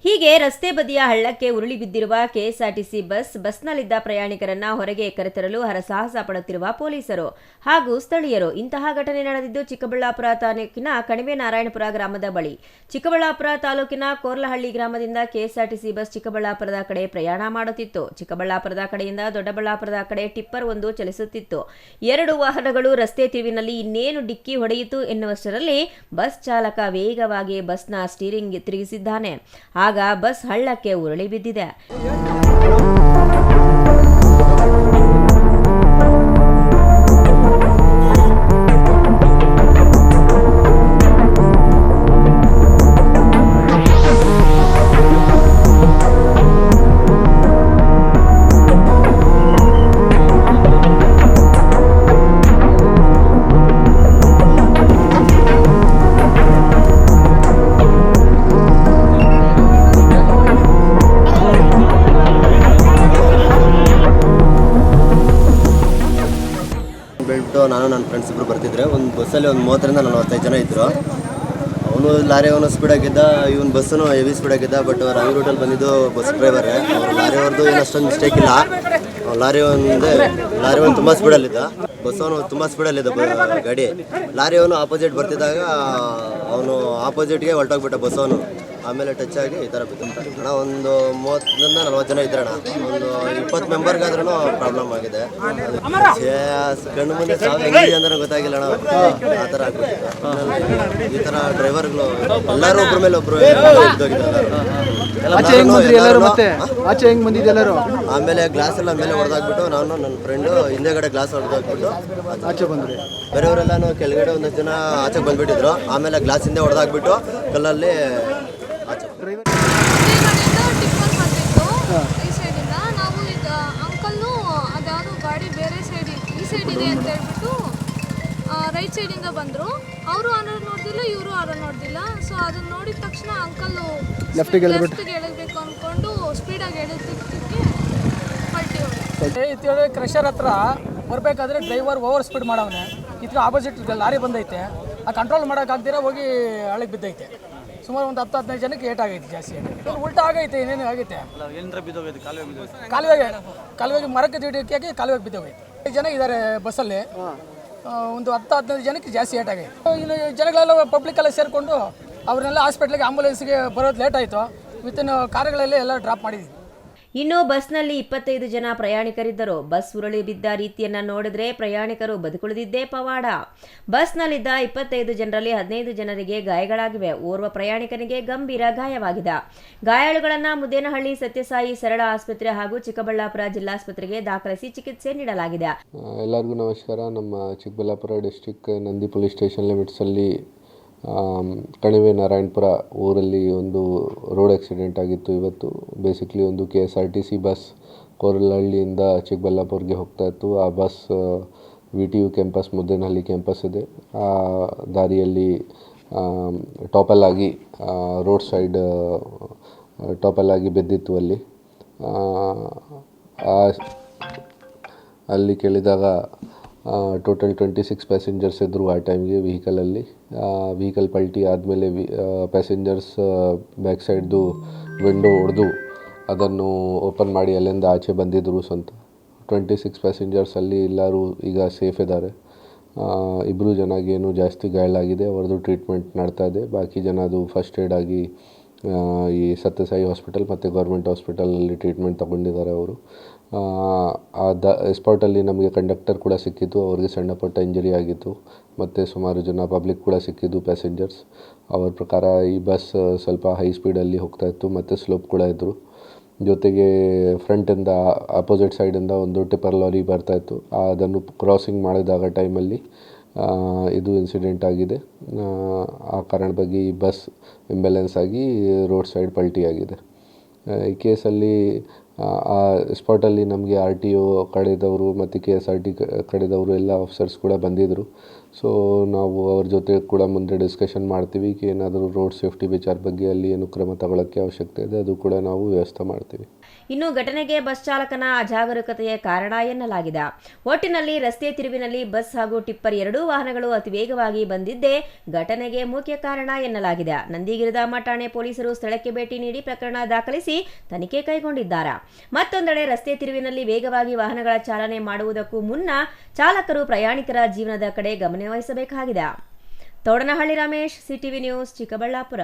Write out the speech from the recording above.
ಹೀಗೆ ರಸ್ತೆ ಬದಿಯ ಹಳ್ಳಕ್ಕೆ ಉರುಳಿ ಬಿದ್ದಿರುವ ಕೆಎಸ್ಆರ್ಟಿಸಿ ಬಸ್ನಲ್ಲಿದ್ದ ಪ್ರಯಾಣಿಕರನ್ನ ಹೊರಗೆ ಕರೆತರಲು ಹರಸಾಹಸ ಪಡುತ್ತಿರುವ ಪೊಲೀಸರು ಹಾಗೂ ಸ್ಥಳೀಯರು. ಇಂತಹ ಘಟನೆ ನಡೆದಿದ್ದು ಚಿಕ್ಕಬಳ್ಳಾಪುರ ತಾಲೂಕಿನ ಕಣಿವೆನಾರಾಯಣಪುರ ಗ್ರಾಮದ ಬಳಿ. ಚಿಕ್ಕಬಳ್ಳಾಪುರ ತಾಲೂಕಿನ ಕೋರ್ಲಹಳ್ಳಿ ಗ್ರಾಮದಿಂದ ಕೆಎಸ್ಆರ್ಟಿಸಿ ಬಸ್ ಚಿಕ್ಕಬಳ್ಳಾಪುರದ ಕಡೆ ಪ್ರಯಾಣ ಮಾಡುತ್ತಿತ್ತು. ಚಿಕ್ಕಬಳ್ಳಾಪುರದ ಕಡೆಯಿಂದ ದೊಡ್ಡಬಳ್ಳಾಪುರದ ಕಡೆ ಟಿಪ್ಪರ್ ಒಂದು ಚಲಿಸುತ್ತಿತ್ತು. ಎರಡು ವಾಹನಗಳು ರಸ್ತೆ ತಿರುವಿನಲ್ಲಿ ಇನ್ನೇನು ಡಿಕ್ಕಿ ಹೊಡೆಯಿತು ಎನ್ನುವಷ್ಟರಲ್ಲಿ ಬಸ್ ಚಾಲಕ ವೇಗವಾಗಿ ಬಸ್ನ ಸ್ಟೀರಿಂಗ್ ತಿರುಗಿಸಿದ್ದಾನೆ. ಆಗ ಬಸ್ ಹಳ್ಳಕ್ಕೆ ಉರುಳಿ ಬಿದ್ದಿದೆ. ನಾನು ನನ್ನ ಫ್ರೆಂಡ್ಸ್ ಇಬ್ಬರು ಬರ್ತಿದ್ರೆ ಒಂದು ಬಸ್ಸಲ್ಲಿ ಒಂದು 30ರಿಂದ 45 ಜನ ಇದ್ದರು. ಅವನು ಲಾರಿ ಅವನು ಸ್ಪೀಡಾಗಿದ್ದ, ಇವನು ಬಸ್ಸನ್ನು ಹೆವಿ ಸ್ಪೀಡಾಗಿದ್ದ. ಬಟ್ ರಾಂಗ್ ರೂಟಲ್ಲಿ ಬಂದಿದ್ದು ಬಸ್ ಡ್ರೈವರೇ. ಲಾರಿ ಅವ್ರದ್ದು ಏನು ಅಷ್ಟೊಂದು ಮಿಸ್ಟೇಕ್ ಇಲ್ಲ. ಲಾರಿ ಒಂದು ತುಂಬ ಸ್ಪೀಡಲ್ಲಿದ್ದ, ಬಸ್ ಅವನು ತುಂಬ ಸ್ಪೀಡಲ್ಲಿದ್ದ ಗಾಡಿ. ಲಾರಿ ಅವನು ಆಪೋಸಿಟ್ ಬರ್ತಿದ್ದಾಗ ಅವನು ಆಪೋಸಿಟ್ಗೆ ಹೊರಟೋಗ್ಬಿಟ್ಟ ಬಸ್ ಅವನು. ಆಮೇಲೆ ಟಚ್ ಆಗಿ ಈ ಥರ ಬಿದ್ದಂತ ಅಣ್ಣ. ಒಂದು 30ರಿಂದ 40 ಜನ ಇದ್ರಣ್ಣ. ಒಂದು 20 ಮೆಂಬರ್ಗಾದ್ರೂ ಪ್ರಾಬ್ಲಮ್ ಆಗಿದೆ. ಕಣ್ಣು ಮುಂದೆ ಸಾವು ಹೆಂಗಿದೆ ಅಂದ್ರೆ ಗೊತ್ತಾಗಿಲ್ಲ ಅಣ್ಣ. ಆ ಥರ ಆಗ್ಬಿಟ್ಟಿತ್ತು. ಈ ಥರ ಡ್ರೈವರ್ಗಳು ಎಲ್ಲರೂ ಒಬ್ಬರ ಮೇಲೆ ಒಬ್ಬರು ಆಮೇಲೆ ಗ್ಲಾಸ್ ಎಲ್ಲ ಮೇಲೆ ಹೊಡೆದಾಕ್ಬಿಟ್ಟು ನಾನು ನನ್ನ ಫ್ರೆಂಡು ಹಿಂದೆಗಡೆ ಗ್ಲಾಸ್ ಹೊಡೆದಾಕ್ಬಿಟ್ಟು ಆಚೆ ಬಂದ್ರಿ. ಬೇರೆಯವರೆಲ್ಲನೂ ಕೆಳಗಡೆ ಒಂದಷ್ಟು ಜನ ಆಚೆಗೆ ಬಂದ್ಬಿಟ್ಟಿದ್ರು. ಆಮೇಲೆ ಗ್ಲಾಸ್ ಹಿಂದೆ ಹೊಡೆದಾಕ್ಬಿಟ್ಟು ಕಲ್ಲಲ್ಲಿ ಈ ಸೈಡಿಂದ ನಾವು ಈಗ ಅಂಕಲ್ನು ಅದ್ಯಾವುದು ಗಾಡಿ ಬೇರೆ ಸೈಡ್ ಈ ಸೈಡ್ ಇದೆ ಅಂತ ಹೇಳ್ಬಿಟ್ಟು ರೈಟ್ ಸೈಡಿಂದ ಬಂದರು. ಅವರು ಆನರ್ ನೋಡ್ದಿಲ್ಲ, ಇವರು ಆನರ್ ನೋಡ್ದಿಲ್ಲ. ಸೊ ಅದನ್ನ ನೋಡಿದ ತಕ್ಷಣ ಅಂಕಲ್ಲು ಲೆಫ್ಟಿಗೆ ಎಳಬೇಕು ಅಂದ್ಕೊಂಡು ಸ್ಪೀಡಾಗಿ ಎಳೆದಿದ್ದಕ್ಕೆ ಪಲ್ಟಿ ಕ್ರಷರ್ ಹತ್ರ ಬರಬೇಕಾದ್ರೆ ಡ್ರೈವರ್ ಓವರ್ ಸ್ಪೀಡ್ ಮಾಡವನೆ. ಇದಕ್ಕೆ ಆಪೋಸಿಟ್ ಲಾರಿ ಬಂದೈತೆ. ಆ ಕಂಟ್ರೋಲ್ ಮಾಡೋಕ್ಕಾಗ್ದಿರ ಹೋಗಿ ಹಳಗೆ ಬಿದ್ದೈತೆ. ಸುಮಾರು ಒಂದು 10-15 ಜನಕ್ಕೆ ಏಟ್ ಆಗೈತೆ. ಜಾಸ್ತಿ ಉಲ್ಟಾ ಆಗೈತೆ. ಏನೇನು ಆಗೈತೆ, ಕಾಲುವೆಗೆ ಮರಕ್ಕೆ ದಿಡಕ್ಕೆ ಕಾಲುವೆಗೆ ಬಿದ್ದೋಗೈತೆ. 5 ಜನ ಇದ್ದಾರೆ ಬಸ್ಸಲ್ಲಿ. ಒಂದು 10-15 ಜನಕ್ಕೆ ಜಾಸ್ತಿ ಏಟ್ ಆಗೈತೆ. ಇನ್ನು ಜನಗಳೆಲ್ಲ ಪಬ್ಲಿಕ್ಕೆಲ್ಲ ಸೇರಿಕೊಂಡು ಅವ್ರನ್ನೆಲ್ಲ ಹಾಸ್ಪಿಟ್ಲಿಗೆ ಆಂಬುಲೆನ್ಸ್ಗೆ ಬರೋದು ಲೇಟ್ ಆಯಿತು. ವಿತಿನ್ ಕಾರುಗಳಲ್ಲಿ ಎಲ್ಲ ಡ್ರಾಪ್ ಮಾಡಿದ್ವಿ. ಇನ್ನು ಬಸ್ನಲ್ಲಿ 25 ಜನ ಪ್ರಯಾಣಿಕರಿದ್ದರು. ಬಸ್ ಉರುಳಿ ಬಿದ್ದ ರೀತಿಯನ್ನ ನೋಡಿದ್ರೆ ಪ್ರಯಾಣಿಕರು ಬದುಕುಳಿದಿದ್ದೇ ಪವಾಡ. ಬಸ್ನಲ್ಲಿದ್ದ 25 ಜನರಲ್ಲಿ 15 ಜನರಿಗೆ ಗಾಯಗಳಾಗಿವೆ. ಓರ್ವ ಪ್ರಯಾಣಿಕನಿಗೆ ಗಂಭೀರ ಗಾಯವಾಗಿದೆ. ಗಾಯಾಳುಗಳನ್ನ ಮುದ್ದೇನಹಳ್ಳಿ ಸತ್ಯಸಾಯಿ ಸರಳ ಆಸ್ಪತ್ರೆ ಹಾಗೂ ಚಿಕ್ಕಬಳ್ಳಾಪುರ ಜಿಲ್ಲಾಸ್ಪತ್ರೆಗೆ ದಾಖಲಿಸಿ ಚಿಕಿತ್ಸೆ ನೀಡಲಾಗಿದೆ. ಎಲ್ಲರಿಗೂ ನಮಸ್ಕಾರ. ನಮ್ಮ Chikkaballapur district Nandi police station ಲಿಮಿಟ್ಸಲ್ಲಿ ಕಣಿವೆನಾರಾಯಣಪುರ ಊರಲ್ಲಿ ಒಂದು ರೋಡ್ ಆಕ್ಸಿಡೆಂಟ್ ಆಗಿತ್ತು ಇವತ್ತು. ಬೇಸಿಕ್ಲಿ ಒಂದು KSRTC ಬಸ್ ಕೋರಲಹಳ್ಳಿಯಿಂದ ಚಿಕ್ಕಬಳ್ಳಾಪುರಗೆ ಹೋಗ್ತಾ ಇತ್ತು. ಆ bus VTU campus Muddenahalli campus ಇದೆ. ಆ ದಾರಿಯಲ್ಲಿ ಟಾಪಲ್ಲಾಗಿ ರೋಡ್ ಸೈಡ್ ಟಾಪಲ್ಲಾಗಿ ಬಿದ್ದಿತ್ತು. ಅಲ್ಲಿ ಕೇಳಿದಾಗ ಟೋಟಲ್ 26 ಪ್ಯಾಸೆಂಜರ್ಸ್ ಇದ್ದರು ಆ ಟೈಮ್ಗೆ ವೆಹಿಕಲಲ್ಲಿ. ವೆಹಿಕಲ್ ಪಲ್ಟಿ ಆದಮೇಲೆ ಪ್ಯಾಸೆಂಜರ್ಸ್ ಬ್ಯಾಕ್ ಸೈಡ್ದು ವಿಂಡೋ ಹೊಡೆದು ಅದನ್ನು ಓಪನ್ ಮಾಡಿ ಅಲ್ಲಿಂದ ಆಚೆ ಬಂದಿದ್ದರು. 26 ಪ್ಯಾಸೆಂಜರ್ಸಲ್ಲಿ ಎಲ್ಲರೂ ಈಗ ಸೇಫ್ ಇದ್ದಾರೆ. 2 ಜನಗೇನು ಜಾಸ್ತಿ ಗಾಯಲಾಗಿದೆ. ಅವ್ರದ್ದು ಟ್ರೀಟ್ಮೆಂಟ್ ನಡ್ತಾ ಇದೆ. ಬಾಕಿ ಜನ ಅದು ಫಸ್ಟ್ ಏಡ್ ಆಗಿ ಈ ಸತ್ಯಸಾಯಿ ಹಾಸ್ಪಿಟಲ್ ಮತ್ತು ಗೌರ್ಮೆಂಟ್ ಹಾಸ್ಪಿಟಲಲ್ಲಿ ಟ್ರೀಟ್ಮೆಂಟ್ ತೊಗೊಂಡಿದ್ದಾರೆ ಅವರು. ಸ್ಪಾಟಲ್ಲಿ ನಮಗೆ ಕಂಡಕ್ಟರ್ ಕೂಡ ಸಿಕ್ಕಿತ್ತು. ಅವ್ರಿಗೆ ಸಣ್ಣ ಪುಟ್ಟ ಇಂಜರಿ ಆಗಿತ್ತು. ಮತ್ತು ಸುಮಾರು ಜನ ಪಬ್ಲಿಕ್ ಕೂಡ ಸಿಕ್ಕಿದ್ದು ಪ್ಯಾಸೆಂಜರ್ಸ್. ಅವ್ರ ಪ್ರಕಾರ ಈ ಬಸ್ ಸ್ವಲ್ಪ ಹೈ ಸ್ಪೀಡಲ್ಲಿ ಹೋಗ್ತಾ ಇತ್ತು ಮತ್ತು ಸ್ಲೋಪ್ ಕೂಡ ಇದ್ದರು. ಜೊತೆಗೆ ಫ್ರಂಟಿಂದ ಅಪೋಸಿಟ್ ಸೈಡಿಂದ ಒಂದು ಟಿಪ್ಪರ್ ಲಾರಿ ಬರ್ತಾಯಿತ್ತು. ಅದನ್ನು ಕ್ರಾಸಿಂಗ್ ಮಾಡಿದಾಗ ಟೈಮಲ್ಲಿ ಇದು ಇನ್ಸಿಡೆಂಟ್ ಆಗಿದೆ. ಆ ಕಾರಣವಾಗಿ ಈ ಬಸ್ ಇಂಬ್ಯಾಲೆನ್ಸ್ ಆಗಿ ರೋಡ್ ಸೈಡ್ ಪಲ್ಟಿ ಆಗಿದೆ. ಈ ಕೇಸಲ್ಲಿ ಆ ಸ್ಪಾಟಲ್ಲಿ ನಮಗೆ RTO ಕಡೆದವರು ಮತ್ತು KSRT ಕಡೆದವರು ಎಲ್ಲ ಆಫೀಸರ್ಸ್ ಕೂಡ ಬಂದಿದ್ದರು. ಸೊ ನಾವು ಅವ್ರ ಜೊತೆ ಕೂಡ ಮುಂದೆ ಡಿಸ್ಕಷನ್ ಮಾಡ್ತೀವಿ ಏನಾದರೂ ರೋಡ್ ಸೇಫ್ಟಿ ವಿಚಾರ ಬಗ್ಗೆ ಅಲ್ಲಿ ಏನು ಕ್ರಮ ತಗೊಳ್ಳೋಕ್ಕೆ ಅವಶ್ಯಕತೆ ಇದೆ ಅದು ಕೂಡ ನಾವು ವ್ಯವಸ್ಥೆ ಮಾಡ್ತೀವಿ. ಇನ್ನು ಘಟನೆಗೆ ಬಸ್ ಚಾಲಕನ ಅಜಾಗರೂಕತೆಯ ಕಾರಣ ಎನ್ನಲಾಗಿದೆ. ಒಟ್ಟಿನಲ್ಲಿ ರಸ್ತೆ ತಿರುವಿನಲ್ಲಿ ಬಸ್ ಹಾಗೂ ಟಿಪ್ಪರ್ ಎರಡೂ ವಾಹನಗಳು ಅತಿ ವೇಗವಾಗಿ ಬಂದಿದ್ದೇ ಘಟನೆಗೆ ಮುಖ್ಯ ಕಾರಣ ಎನ್ನಲಾಗಿದೆ. ನಂದಿಗಿರಿಧಾಮ ಠಾಣೆ ಪೊಲೀಸರು ಸ್ಥಳಕ್ಕೆ ಭೇಟಿ ನೀಡಿ ಪ್ರಕರಣ ದಾಖಲಿಸಿ ತನಿಖೆ ಕೈಗೊಂಡಿದ್ದಾರೆ. ಮತ್ತೊಂದೆಡೆ ರಸ್ತೆ ತಿರುವಿನಲ್ಲಿ ವೇಗವಾಗಿ ವಾಹನಗಳ ಚಾಲನೆ ಮಾಡುವುದಕ್ಕೂ ಮುನ್ನ ಚಾಲಕರು ಪ್ರಯಾಣಿಕರ ಜೀವನದ ಕಡೆ ಗಮನವಹಿಸಬೇಕಾಗಿದೆ. ತೋಡನಹಳ್ಳಿ ರಮೇಶ್, ಸಿಟಿವಿ ನ್ಯೂಸ್, ಚಿಕ್ಕಬಳ್ಳಾಪುರ.